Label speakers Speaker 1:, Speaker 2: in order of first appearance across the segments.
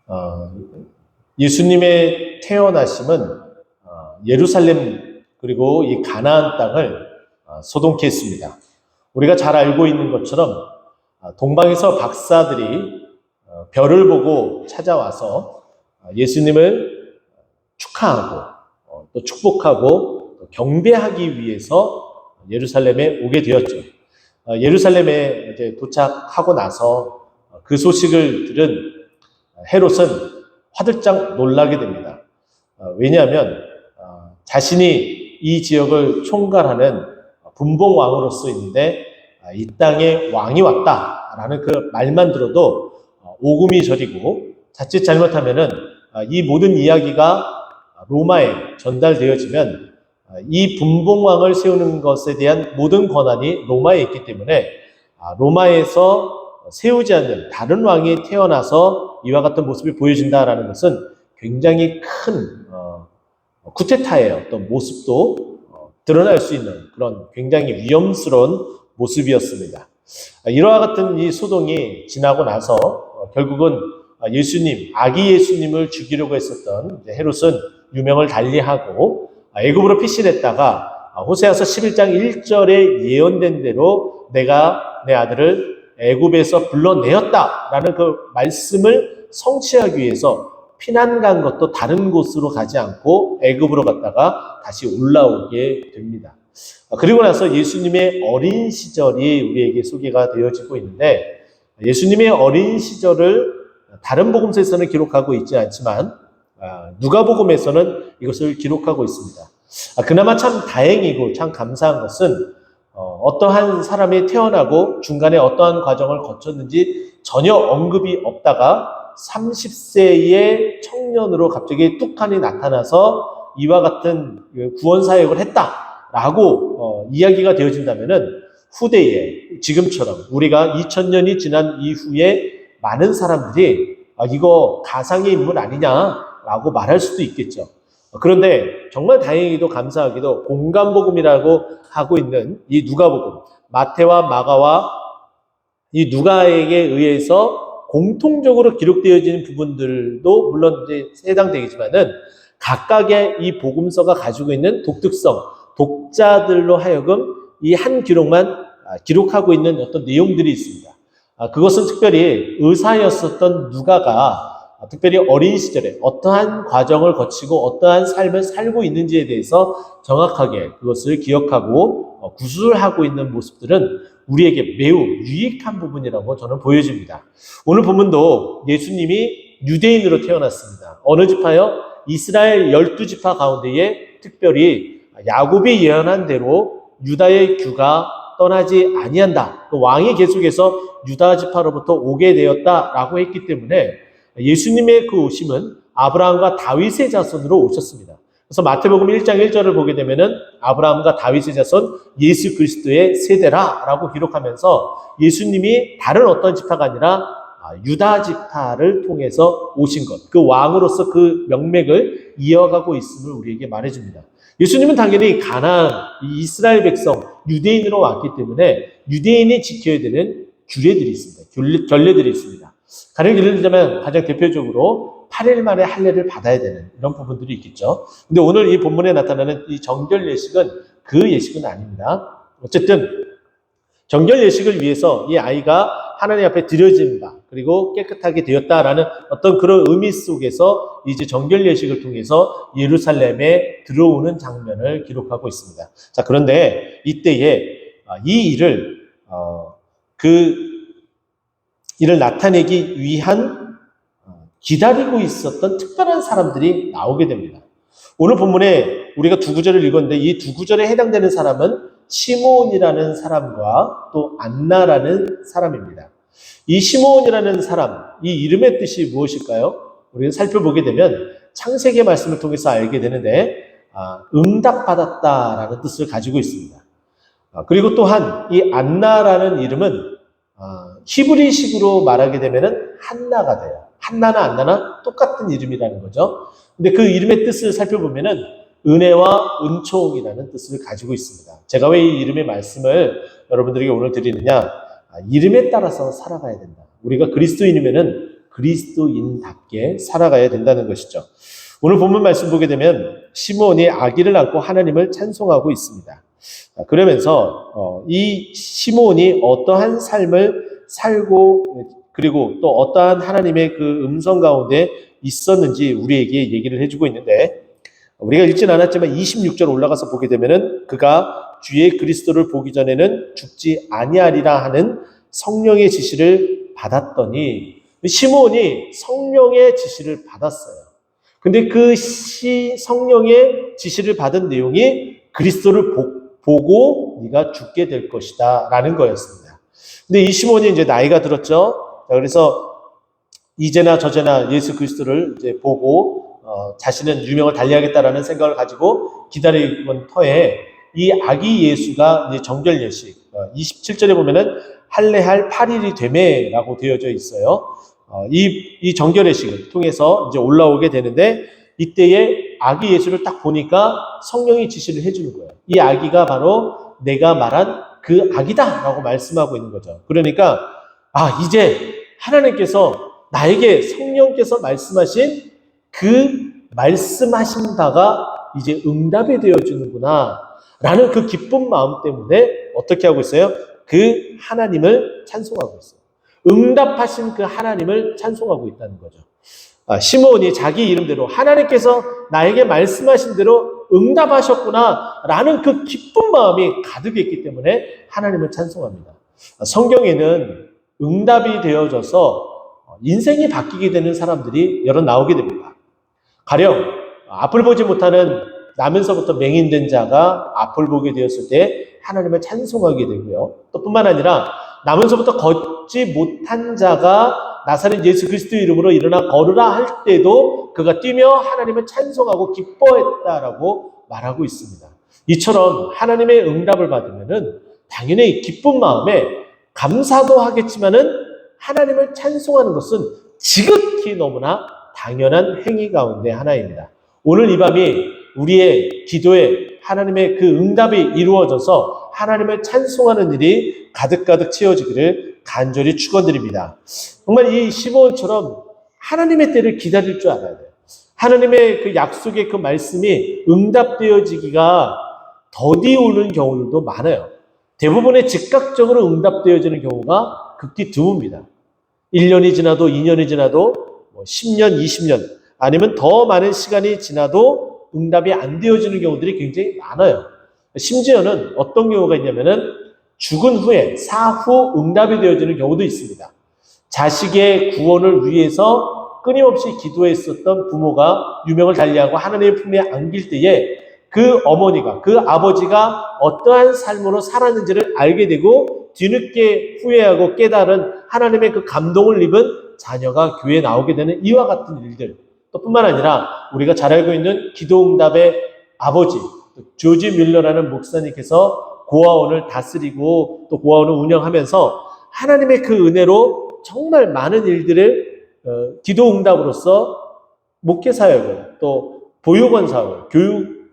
Speaker 1: 어, 예수님의 태어나심은 예루살렘 그리고 이 가나안 땅을 소동케 했습니다. 우리가 잘 알고 있는 것처럼 동방에서 박사들이 별을 보고 찾아와서 예수님을 축하하고 또 축복하고 또 경배하기 위해서 예루살렘에 오게 되었죠. 예루살렘에 이제 도착하고 나서 그 소식을 들은 헤롯은 화들짝 놀라게 됩니다. 왜냐하면 자신이 이 지역을 총괄하는 분봉왕으로서 있는데 이 땅에 왕이 왔다라는 그 말만 들어도 오금이 저리고 자칫 잘못하면은 이 모든 이야기가 로마에 전달되어지면 이 분봉왕을 세우는 것에 대한 모든 권한이 로마에 있기 때문에 로마에서 세우지 않는 다른 왕이 태어나서 이와 같은 모습이 보여진다라는 것은 굉장히 큰 쿠데타의 어떤 모습도 드러날 수 있는 그런 굉장히 위험스러운 모습이었습니다. 이와 같은 이 소동이 지나고 나서 결국은 예수님, 아기 예수님을 죽이려고 했었던 헤롯은 유명을 달리하고 애굽으로 피신했다가 호세아서 11장 1절에 예언된 대로 내가 내 아들을 애굽에서 불러내었다라는 그 말씀을 성취하기 위해서 피난 간 것도 다른 곳으로 가지 않고 애굽으로 갔다가 다시 올라오게 됩니다. 그리고 나서 예수님의 어린 시절이 우리에게 소개가 되어지고 있는데 예수님의 어린 시절을 다른 복음서에서는 기록하고 있지 않지만 누가복음에서는 이것을 기록하고 있습니다. 그나마 참 다행이고 참 감사한 것은 어떠한 사람이 태어나고 중간에 어떠한 과정을 거쳤는지 전혀 언급이 없다가 30세의 청년으로 갑자기 뚝하니 나타나서 이와 같은 구원 사역을 했다라고 이야기가 되어진다면은 후대에 지금처럼 우리가 2000년이 지난 이후에 많은 사람들이 이거 가상의 인물 아니냐라고 말할 수도 있겠죠. 그런데 정말 다행히도 감사하게도 공간복음이라고 하고 있는 이 누가복음, 마태와 마가와 이 누가에게 의해서 공통적으로 기록되어지는 부분들도 물론 이제 해당되겠지만은 각각의 이 복음서가 가지고 있는 독특성, 독자들로 하여금 이 한 기록만 기록하고 있는 어떤 내용들이 있습니다. 그것은 특별히 의사였었던 누가가 특별히 어린 시절에 어떠한 과정을 거치고 어떠한 삶을 살고 있는지에 대해서 정확하게 그것을 기억하고 구술하고 있는 모습들은 우리에게 매우 유익한 부분이라고 저는 보여집니다. 오늘 본문도 예수님이 유대인으로 태어났습니다. 어느 지파요? 이스라엘 12지파 가운데에 특별히 야곱이 예언한 대로 유다의 규가 떠나지 아니한다. 그 왕이 계속해서 유다 지파로부터 오게 되었다라고 했기 때문에 예수님의 그 오심은 아브라함과 다윗의 자손으로 오셨습니다. 그래서 마태복음 1장 1절을 보게 되면은 아브라함과 다윗의 자손 예수 그리스도의 세대라라고 기록하면서 예수님이 다른 어떤 지파가 아니라 유다 지파를 통해서 오신 것, 그 왕으로서 그 명맥을 이어가고 있음을 우리에게 말해줍니다. 예수님은 당연히 가나안, 이스라엘 백성, 유대인으로 왔기 때문에 유대인이 지켜야 되는 규례들이 있습니다. 결례들이 있습니다. 가령 예를 들자면 가장 대표적으로 8일 만에 할례를 받아야 되는 이런 부분들이 있겠죠. 근데 오늘 이 본문에 나타나는 이 정결 예식은 그 예식은 아닙니다. 어쨌든 정결 예식을 위해서 이 아이가 하나님 앞에 드려진 바 그리고 깨끗하게 되었다라는 어떤 그런 의미 속에서 이제 정결 예식을 통해서 예루살렘에 들어오는 장면을 기록하고 있습니다. 자, 그런데 이때에 이 일을 이를 나타내기 위한 기다리고 있었던 특별한 사람들이 나오게 됩니다. 오늘 본문에 우리가 두 구절을 읽었는데 이 두 구절에 해당되는 사람은 시몬이라는 사람과 또 안나라는 사람입니다. 이 시몬이라는 사람, 이 이름의 뜻이 무엇일까요? 우리는 살펴보게 되면 창세기 말씀을 통해서 알게 되는데 응답받았다라는 뜻을 가지고 있습니다. 그리고 또한 이 안나라는 이름은 히브리식으로 말하게 되면은 한나가 돼요. 한나나 안나나 똑같은 이름이라는 거죠. 근데 그 이름의 뜻을 살펴보면은 은혜와 은총이라는 뜻을 가지고 있습니다. 제가 왜 이 이름의 말씀을 여러분들에게 오늘 드리느냐? 이름에 따라서 살아가야 된다. 우리가 그리스도인이면은 그리스도인답게 살아가야 된다는 것이죠. 오늘 본문 말씀 보게 되면 시므온이 아기를 안고 하나님을 찬송하고 있습니다. 그러면서 이 시므온이 어떠한 삶을 살고 그리고 또 어떠한 하나님의 그 음성 가운데 있었는지 우리에게 얘기를 해주고 있는데, 우리가 읽진 않았지만 26절 올라가서 보게 되면은 그가 주의 그리스도를 보기 전에는 죽지 아니하리라 하는 성령의 지시를 받았더니, 시므온이 성령의 지시를 받았어요. 근데 그 성령의 지시를 받은 내용이 그리스도를 보고 네가 죽게 될 것이다 라는 거였습니다. 근데 이 시므온이 이제 나이가 들었죠. 그래서 이제나 저제나 예수 그리스도를 이제 보고 자신은 유명을 달리하겠다라는 생각을 가지고 기다리던 터에 이 아기 예수가 이제 정결 예식 27절에 보면은 할례할 8일이 되매라고 되어져 있어요. 이 정결 예식을 통해서 이제 올라오게 되는데, 이때에 아기 예수를 딱 보니까 성령이 지시를 해주는 거예요. 이 아기가 바로 내가 말한 그 아기다라고 말씀하고 있는 거죠. 그러니까 이제 하나님께서 나에게 성령께서 말씀하신 그 말씀하신 바가 이제 응답이 되어주는구나 라는 그 기쁜 마음 때문에 어떻게 하고 있어요? 그 하나님을 찬송하고 있어요. 응답하신 그 하나님을 찬송하고 있다는 거죠. 시므온이 자기 이름대로 하나님께서 나에게 말씀하신 대로 응답하셨구나 라는 그 기쁜 마음이 가득했기 때문에 하나님을 찬송합니다. 성경에는 응답이 되어져서 인생이 바뀌게 되는 사람들이 여러 나오게 됩니다. 가령 앞을 보지 못하는 나면서부터 맹인된 자가 앞을 보게 되었을 때 하나님을 찬송하게 되고요. 또 뿐만 아니라 나면서부터 걷지 못한 자가 나사렛 예수 그리스도 이름으로 일어나 걸으라 할 때도 그가 뛰며 하나님을 찬송하고 기뻐했다라고 말하고 있습니다. 이처럼 하나님의 응답을 받으면은 당연히 기쁜 마음에 감사도 하겠지만은 하나님을 찬송하는 것은 지극히 너무나 당연한 행위 가운데 하나입니다. 오늘 이 밤이 우리의 기도에 하나님의 그 응답이 이루어져서 하나님을 찬송하는 일이 가득가득 채워지기를 간절히 축원드립니다. 정말 이 시므온처럼 하나님의 때를 기다릴 줄 알아야 돼요. 하나님의 그 약속의 그 말씀이 응답되어지기가 더디 오는 경우들도 많아요. 대부분의 즉각적으로 응답되어지는 경우가 극히 드뭅니다. 1년이 지나도 2년이 지나도 10년, 20년 아니면 더 많은 시간이 지나도 응답이 안 되어지는 경우들이 굉장히 많아요. 심지어는 어떤 경우가 있냐면은 죽은 후에 사후 응답이 되어지는 경우도 있습니다. 자식의 구원을 위해서 끊임없이 기도했었던 부모가 유명을 달리하고 하나님의 품에 안길 때에 그 어머니가, 그 아버지가 어떠한 삶으로 살았는지를 알게 되고 뒤늦게 후회하고 깨달은 하나님의 그 감동을 입은 자녀가 교회에 나오게 되는 이와 같은 일들, 또 뿐만 아니라 우리가 잘 알고 있는 기도응답의 아버지 조지 뮬러라는 목사님께서 고아원을 다스리고 또 고아원을 운영하면서 하나님의 그 은혜로 정말 많은 일들을 기도응답으로서 목회 사역을 또 보육원 사역을 교육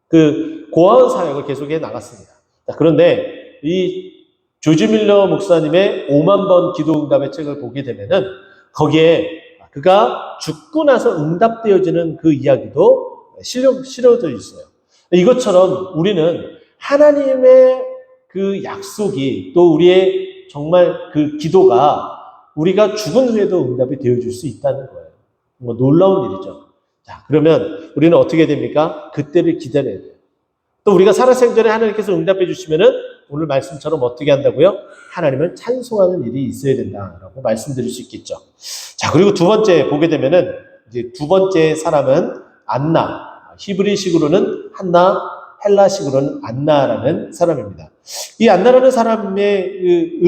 Speaker 1: 그 고아원 사역을 계속해 나갔습니다. 그런데 이 조지 뮬러 목사님의 5만 번 기도응답의 책을 보게 되면은 거기에 그가 죽고 나서 응답되어지는 그 이야기도 실어져 있어요. 이것처럼 우리는 하나님의 그 약속이 또 우리의 정말 그 기도가 우리가 죽은 후에도 응답이 되어줄 수 있다는 거예요. 뭐 놀라운 일이죠. 자, 그러면 우리는 어떻게 됩니까? 그때를 기다려야 돼요. 또 우리가 살아생전에 하나님께서 응답해 주시면은 오늘 말씀처럼 어떻게 한다고요? 하나님을 찬송하는 일이 있어야 된다라고 말씀드릴 수 있겠죠. 자, 그리고 두 번째 보게 되면은 이제 두 번째 사람은 안나, 히브리식으로는 한나, 헬라식으로는 안나라는 사람입니다. 이 안나라는 사람의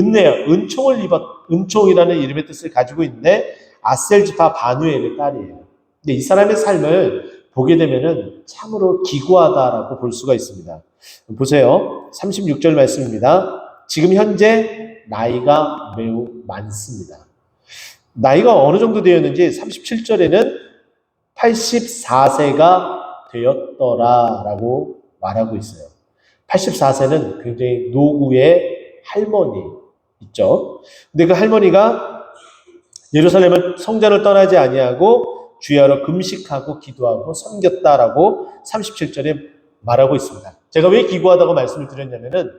Speaker 1: 은총이라는 이름의 뜻을 가지고 있는데 아셀지파 바누엘의 딸이에요. 근데 이 사람의 삶을 보게 되면은 참으로 기구하다라고 볼 수가 있습니다. 보세요. 36절 말씀입니다. 지금 현재 나이가 매우 많습니다. 나이가 어느 정도 되었는지 37절에는 84세가 되었더라라고 말하고 있어요. 84세는 굉장히 노구의 할머니 있죠. 근데 그 할머니가 예루살렘은 성전을 떠나지 아니하고 주야로 금식하고 기도하고 섬겼다라고 37절에 말하고 있습니다. 제가 왜 기구하다고 말씀을 드렸냐면은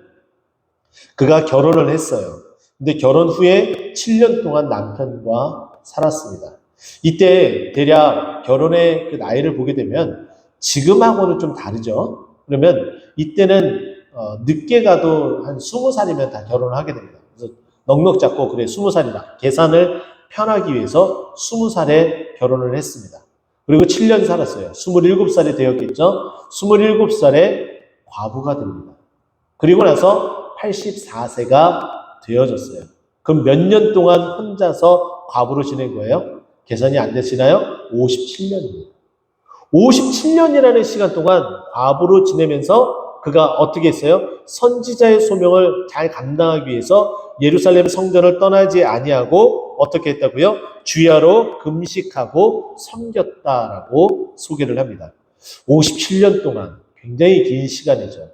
Speaker 1: 그가 결혼을 했어요. 근데 결혼 후에 7년 동안 남편과 살았습니다. 이때 대략 결혼의 그 나이를 보게 되면 지금하고는 좀 다르죠. 그러면 이때는 늦게 가도 한 20살이면 다 결혼을 하게 됩니다. 그래서 넉넉 잡고 그래 20살이다. 계산을 편하기 위해서 20살에 결혼을 했습니다. 그리고 7년 살았어요. 27살이 되었겠죠. 27살에 과부가 됩니다. 그리고 나서 84세가 되어졌어요. 그럼 몇 년 동안 혼자서 과부로 지낸 거예요? 계산이 안 되시나요? 57년입니다. 57년이라는 시간 동안 과부로 지내면서 그가 어떻게 했어요? 선지자의 소명을 잘 감당하기 위해서 예루살렘 성전을 떠나지 아니하고 어떻게 했다고요? 주야로 금식하고 섬겼다라고 소개를 합니다. 57년 동안 굉장히 긴 시간이죠.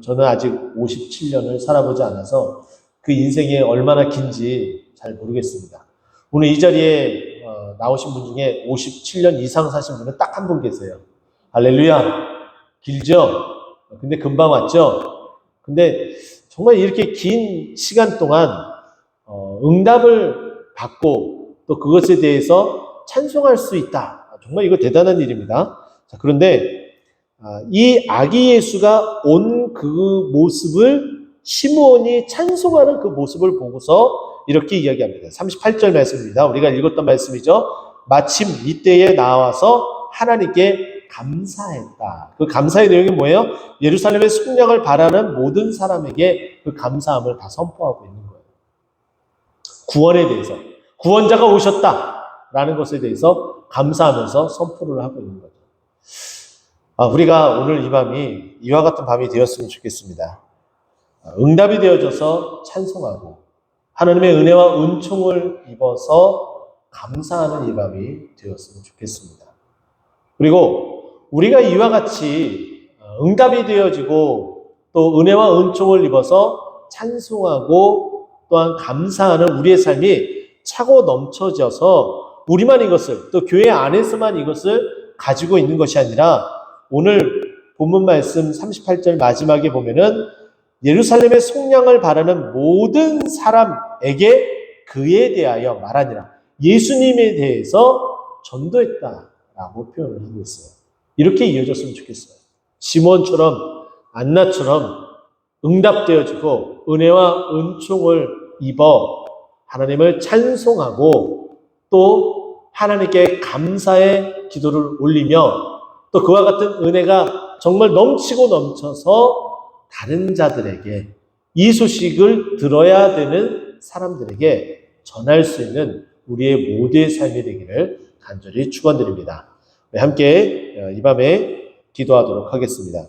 Speaker 1: 저는 아직 57년을 살아보지 않아서 그 인생이 얼마나 긴지 잘 모르겠습니다. 오늘 이 자리에 나오신 분 중에 57년 이상 사신 분은 딱 한 분 계세요. 할렐루야. 길죠? 근데 금방 왔죠? 근데 정말 이렇게 긴 시간 동안 응답을 받고 또 그것에 대해서 찬송할 수 있다. 정말 이거 대단한 일입니다. 자, 그런데 이 아기 예수가 온 그 모습을 시므온이 찬송하는 그 모습을 보고서 이렇게 이야기합니다. 38절 말씀입니다. 우리가 읽었던 말씀이죠. 마침 이때에 나와서 하나님께 감사했다. 그 감사의 내용이 뭐예요? 예루살렘의 속량을 바라는 모든 사람에게 그 감사함을 다 선포하고 있는 거예요. 구원에 대해서. 구원자가 오셨다라는 것에 대해서 감사하면서 선포를 하고 있는 거죠. 우리가 오늘 이 밤이 이와 같은 밤이 되었으면 좋겠습니다. 응답이 되어져서 찬송하고 하나님의 은혜와 은총을 입어서 감사하는 이 밤이 되었으면 좋겠습니다. 그리고 우리가 이와 같이 응답이 되어지고 또 은혜와 은총을 입어서 찬송하고 또한 감사하는 우리의 삶이 차고 넘쳐져서 우리만 이것을 또 교회 안에서만 이것을 가지고 있는 것이 아니라 오늘 본문 말씀 38절 마지막에 보면은 예루살렘의 속량을 바라는 모든 사람에게 그에 대하여 말하니라. 예수님에 대해서 전도했다라고 표현을 하고 있어요. 이렇게 이어졌으면 좋겠어요. 시몬처럼 안나처럼 응답되어지고 은혜와 은총을 입어 하나님을 찬송하고 또 하나님께 감사의 기도를 올리며 또 그와 같은 은혜가 정말 넘치고 넘쳐서 다른 자들에게 이 소식을 들어야 되는 사람들에게 전할 수 있는 우리의 모두의 삶이 되기를 간절히 축원드립니다. 함께 이 밤에 기도하도록 하겠습니다.